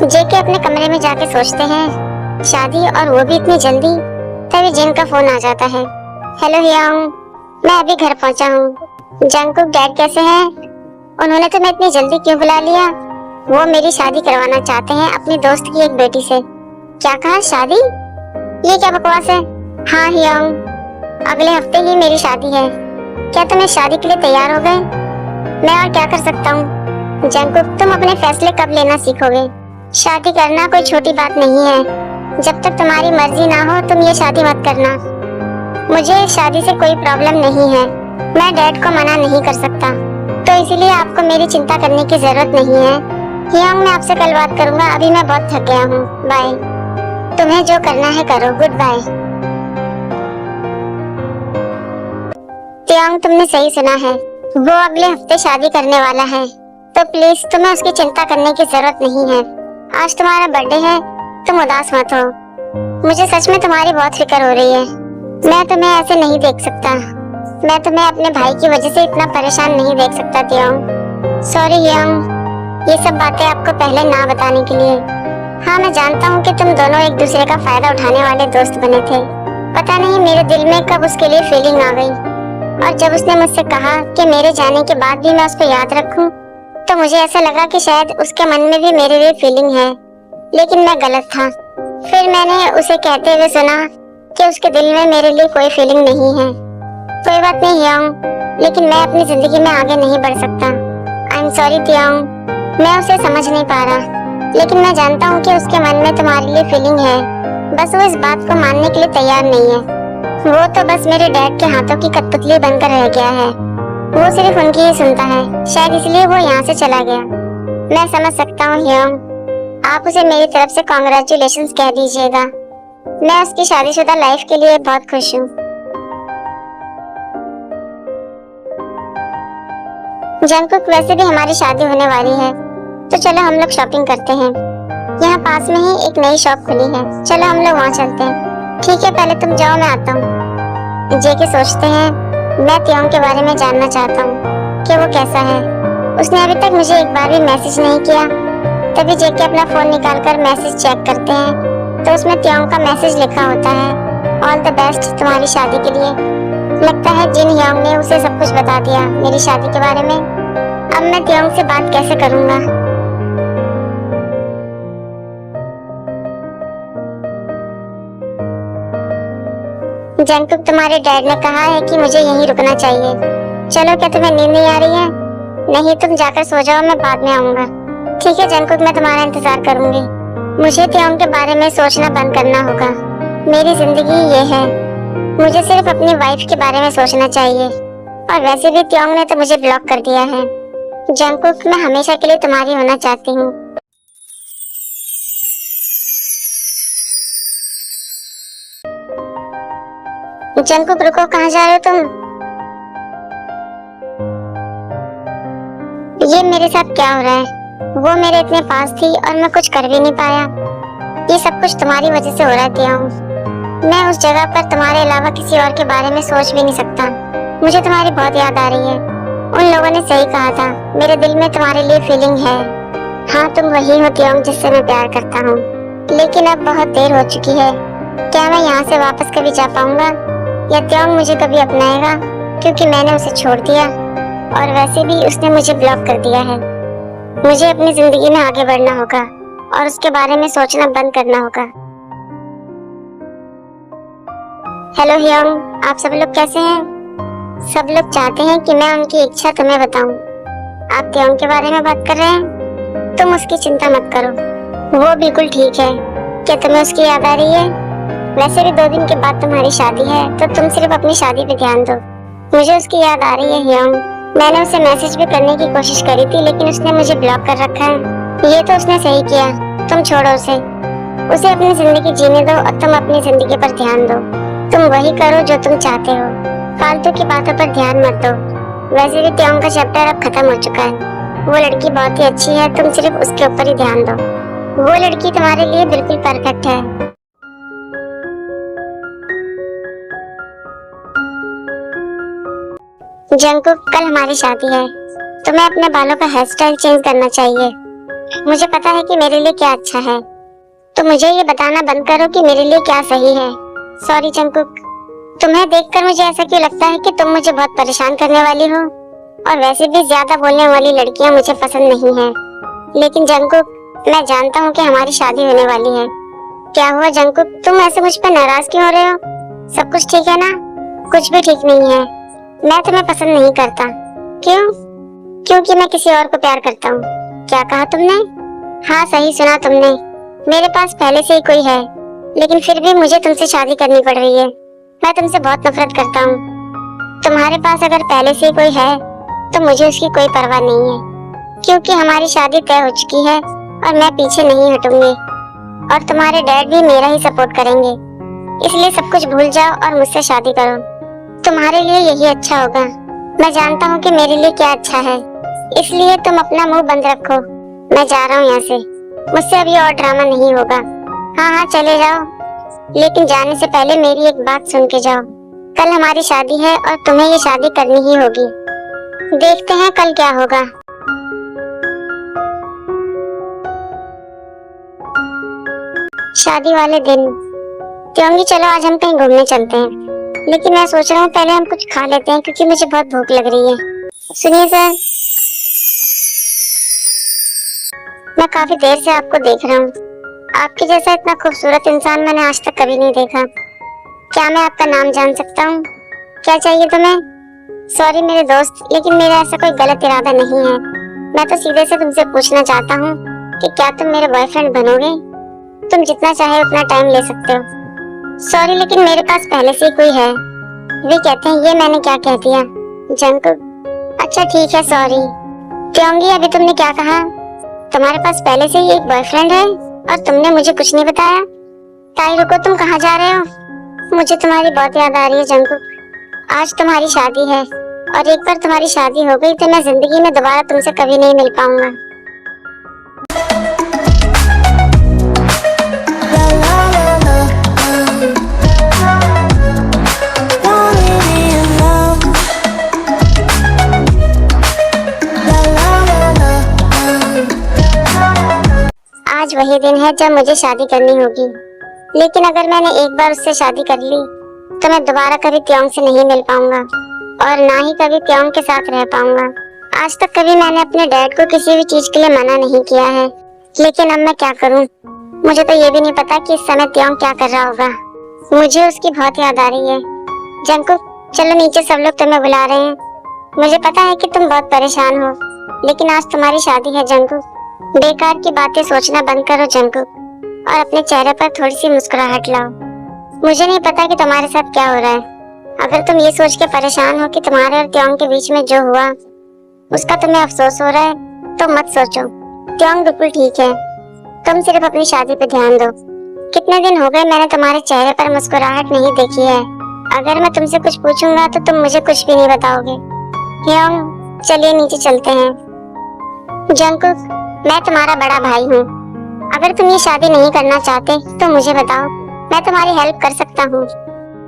जेके अपने कमरे में जाके सोचते हैं शादी, और वो भी इतनी जल्दी। तभी जिन का फोन आ जाता है। हेलो हियोंग, मैं अभी घर पहुंचा हूँ। जंगकुक डैड कैसे हैं? उन्होंने तुम्हें इतनी जल्दी क्यों बुला लिया? वो मेरी शादी करवाना चाहते हैं अपनी दोस्त की एक बेटी से। क्या कहा, शादी? ये क्या बकवास है? हाँ हियोंग, अगले हफ्ते ही मेरी शादी है। क्या तुम इस शादी के लिए तैयार हो गए? मैं और क्या कर सकता हूँ? जंगकुक, तुम अपने फैसले कब लेना सीखोगे? शादी करना कोई छोटी बात नहीं है। जब तक तुम्हारी मर्जी ना हो तुम ये शादी मत करना। मुझे शादी से कोई प्रॉब्लम नहीं है, मैं डैड को मना नहीं कर सकता, तो इसीलिए आपको मेरी चिंता करने की जरूरत नहीं है। हियोंग, मैं आपसे कल बात करूंगा, अभी मैं बहुत थक गया हूँ। बाय। तुम्हें जो करना है करो, गुड बाय। तियांग, तुमने सही सुना है, वो अगले हफ्ते शादी करने वाला है, तो प्लीज तुम्हें उसकी चिंता करने की जरूरत नहीं है। आज तुम्हारा बर्थडे है, तुम उदास मत हो। मुझे सच में तुम्हारी बहुत फिक्र हो रही है। मैं तुम्हें ऐसे नहीं देख सकता। मैं तुम्हें अपने भाई की वजह से इतना परेशान नहीं देख सकता तियांग। सॉरी हियोंग, ये सब बातें आपको पहले ना बताने के लिए। हाँ, मैं जानता हूँ कि तुम दोनों एक दूसरे का फायदा उठाने वाले दोस्त बने थे। पता नहीं मेरे दिल में कब उसके लिए फीलिंग आ गई, और जब उसने मुझसे कहा कि मेरे जाने के बाद भी मैं उसको याद रखूं, तो मुझे ऐसा लगा कि शायद उसके मन में भी मेरे लिए फीलिंग है, लेकिन मैं गलत था। फिर मैंने उसे कहते हुए सुना कि उसके दिल में मेरे लिए कोई फीलिंग नहीं है। कोई बात नहीं हियोंग, लेकिन मैं अपनी जिंदगी में आगे नहीं बढ़ सकता। आई एम सॉरी तियांग, मैं उसे समझ नहीं पा रहा, लेकिन मैं जानता हूँ कि उसके मन में तुम्हारे लिए फीलिंग है, बस वो इस बात को मानने के लिए तैयार नहीं है। वो तो बस मेरे डैड के हाथों की कठपुतली बनकर रह गया है। वो सिर्फ उनकी ही सुनता है, शायद इसलिए वो यहाँ से चला गया। मैं समझ सकता हूँ हियोंग, आप उसे मेरी तरफ से कॉन्ग्रेचुलेशंस कह दीजिएगा। मैं उसकी शादीशुदा लाइफ के लिए बहुत खुश हूँ। जंगकुक, वैसे भी हमारी शादी होने वाली है, तो चलो हम लोग शॉपिंग करते हैं। यहाँ पास में ही एक नई शॉप खुली है, चलो हम लोग वहाँ चलते हैं। ठीक है, पहले तुम जाओ, मैं आता हूँ। जेके सोचते हैं मैं तियांग के बारे में जानना चाहता हूँ कि वो कैसा है। उसने अभी तक मुझे एक बार भी मैसेज नहीं किया। तभी जेके अपना फोन निकालकर मैसेज चेक करते हैं, तो उसमें तियांग का मैसेज लिखा होता है, ऑल द बेस्ट तुम्हारी शादी के लिए। लगता है जिन हियोंग ने उसे सब कुछ बता दिया मेरी शादी के बारे में। अब मैं तियांग से बात कैसे करूँगा? जंगकुक, तुम्हारे डैड ने कहा है कि मुझे यहीं रुकना चाहिए। चलो, क्या तुम्हें नींद नहीं आ रही है? नहीं, तुम जाकर सो जाओ, मैं बाद में आऊंगा। ठीक है जंगकुक, मैं तुम्हारा इंतजार करूंगी। मुझे तियांग के बारे में सोचना बंद करना होगा। मेरी जिंदगी ये है, मुझे सिर्फ अपनी वाइफ के बारे में सोचना चाहिए। और वैसे भी तियांग ने तो मुझे ब्लॉक कर दिया है। जंगकुक, मैं हमेशा के लिए तुम्हारी होना चाहती हूँ। जंगकुक, रुको, कहाँ जा रहे हो तुम? ये मेरे साथ क्या हो रहा है? वो मेरे इतने पास थी और मैं कुछ कर भी नहीं पाया। ये सब कुछ तुम्हारी वजह से हो रहा है तियांग। मैं उस जगह पर तुम्हारे अलावा किसी और के बारे में सोच भी नहीं सकता। मुझे तुम्हारी बहुत याद आ रही है। उन लोगों ने सही कहा था, मेरे दिल में तुम्हारे लिए फीलिंग है। हाँ, तुम वही हो तियांग जिससे मैं प्यार करता हूँ। लेकिन अब बहुत देर हो चुकी है। क्या मैं यहाँ से वापस कभी जा पाऊंगा, या तियांग मुझे कभी अपनाएगा? क्योंकि मैंने उसे छोड़ दिया, और वैसे भी उसने मुझे ब्लॉक कर दिया है। मुझे अपनी जिंदगी में आगे बढ़ना होगा और उसके बारे में सोचना बंद करना होगा। हेलो हियोंग, आप सब लोग कैसे हैं? सब लोग चाहते हैं कि मैं उनकी इच्छा तुम्हें बताऊं। आप तियांग के बारे में बात कर रहे हैं? तुम उसकी चिंता मत करो, वो बिल्कुल ठीक है। क्या तुम्हें उसकी याद आ रही है? वैसे भी 2 दिन के बाद तुम्हारी शादी है, तो तुम सिर्फ अपनी शादी पे ध्यान दो। मुझे उसकी याद आ रही है हियोंग। मैंने उसे मैसेज भी करने की कोशिश करी थी, लेकिन उसने मुझे ब्लॉक कर रखा है। ये तो उसने सही किया, तुम छोड़ो उसे। उसे अपनी जिंदगी जीने दो और तुम अपनी जिंदगी पर ध्यान दो। तुम वही करो जो तुम चाहते हो, फालतू की बातों पर ध्यान मत दो। वैसे भी तियांग का चैप्टर अब खत्म हो चुका है। वो लड़की बहुत ही अच्छी है, तुम सिर्फ उसके ऊपर ही ध्यान दो। वो लड़की तुम्हारे लिए बिल्कुल परफेक्ट है। जंगकुक, कल हमारी शादी है, तुम्हें अपने बालों का हेयर स्टाइल चेंज करना चाहिए। मुझे पता है कि मेरे लिए क्या अच्छा है, तो मुझे ये बताना बंद करो कि मेरे लिए क्या सही है। सॉरी जंगकुक, तुम्हें देखकर मुझे ऐसा क्यों लगता है कि तुम मुझे बहुत परेशान करने वाली हो, और वैसे भी ज्यादा बोलने वाली लड़कियां मुझे पसंद नहीं है। लेकिन जंगकुक, मैं जानता हूँ कि हमारी शादी होने वाली है। क्या हुआ जंगकुक, तुम ऐसे मुझ पर नाराज क्यों हो रहे हो? सब कुछ ठीक है ना? कुछ भी ठीक नहीं है। मैं तुम्हें पसंद नहीं करता। क्यों? क्योंकि मैं किसी और को प्यार करता हूँ। क्या कहा तुमने? हाँ, सही सुना तुमने। मेरे पास पहले से ही कोई है, लेकिन फिर भी मुझे तुमसे शादी करनी पड़ रही है। मैं तुमसे बहुत नफरत करता हूँ। तुम्हारे पास अगर पहले से ही कोई है तो मुझे उसकी कोई परवाह नहीं है, क्योंकि हमारी शादी तय हो चुकी है और मैं पीछे नहीं हटूंगी, और तुम्हारे डैड भी मेरा ही सपोर्ट करेंगे। इसलिए सब कुछ भूल जाओ और मुझसे शादी करो। तुम्हारे लिए यही अच्छा होगा। मैं जानता हूँ कि मेरे लिए क्या अच्छा है, इसलिए तुम अपना मुंह बंद रखो। मैं जा रहा हूँ यहाँ से। मुझसे अभी और ड्रामा नहीं होगा। हाँ हाँ, चले जाओ, लेकिन जाने से पहले मेरी एक बात सुन के जाओ। कल हमारी शादी है और तुम्हें ये शादी करनी ही होगी। देखते हैं कल क्या होगा। शादी वाले दिन, त्योंगी चलो आज हम कहीं घूमने चलते हैं, लेकिन मैं सोच रहा हूँ पहले हम कुछ खा लेते हैं क्योंकि मुझे बहुत भूख लग रही है। सुनिए सर, मैं काफी देर से आपको देख रहा हूँ। आपके जैसा इतना खूबसूरत इंसान मैंने आज तक कभी नहीं देखा। क्या मैं आपका नाम जान सकता हूँ? क्या चाहिए तुम्हें? सॉरी मेरे दोस्त, लेकिन मेरा ऐसा कोई गलत इरादा नहीं है। मैं तो सीधे से तुमसे पूछना चाहता हूँ कि क्या तुम मेरे बॉयफ्रेंड बनोगे? तुम जितना चाहे उतना टाइम ले सकते हो। सॉरी, लेकिन मेरे पास पहले से ही कोई है। वे कहते हैं, ये मैंने क्या कह दिया? जंगकुक, अच्छा ठीक है, सॉरी। त्योंगी, अभी तुमने क्या कहा? तुम्हारे पास पहले से ही एक बॉयफ्रेंड है और तुमने मुझे कुछ नहीं बताया? ताई रुको, तुम कहाँ जा रहे हो? मुझे तुम्हारी बहुत याद आ रही है जंगकुक। आज तुम्हारी शादी है, और एक बार तुम्हारी शादी हो गई तो मैं जिंदगी में दोबारा तुमसे कभी नहीं मिल पाऊंगा। आज वही दिन है जब मुझे शादी करनी होगी, लेकिन अगर मैंने एक बार उससे शादी कर ली तो मैं दोबारा कभी त्योंग से नहीं मिल पाऊंगा, और ना ही कभी त्योंग के साथ रह पाऊंगा। आज तक कभी मैंने अपने डैड को किसी भी चीज के लिए मना नहीं किया है, लेकिन अब मैं क्या करूं? मुझे तो ये भी नहीं पता कि इस समय त्योंग क्या कर रहा होगा। मुझे उसकी बहुत याद आ रही है। जंगकुक, चलो नीचे, सब लोग तुम्हें बुला रहे हैं। मुझे पता है कि तुम बहुत परेशान हो, लेकिन आज तुम्हारी शादी है जंगकुक। बेकार की बातें सोचना बंद करो जंगकुक, और अपने चेहरे पर थोड़ी सी मुस्कुराहट लाओ। मुझे नहीं पता कि तुम्हारे साथ क्या हो रहा है। अगर तुम ये सोच के परेशान हो कि तुम्हारे और त्योंग के बीच में जो हुआ उसका तुम्हें अफसोस हो रहा है, तो मत सोचो। त्योंग बिल्कुल ठीक है। तुम सिर्फ अपनी शादी पे ध्यान दो। कितने दिन हो गए मैंने तुम्हारे चेहरे पर मुस्कुराहट नहीं देखी है। अगर मैं तुमसे कुछ पूछूंगा तो तुम मुझे कुछ भी नहीं बताओगे। त्योंग, चलिए नीचे चलते हैं। जंगकुक, मैं तुम्हारा बड़ा भाई हूँ। अगर तुम ये शादी नहीं करना चाहते तो मुझे बताओ, मैं तुम्हारी हेल्प कर सकता हूँ।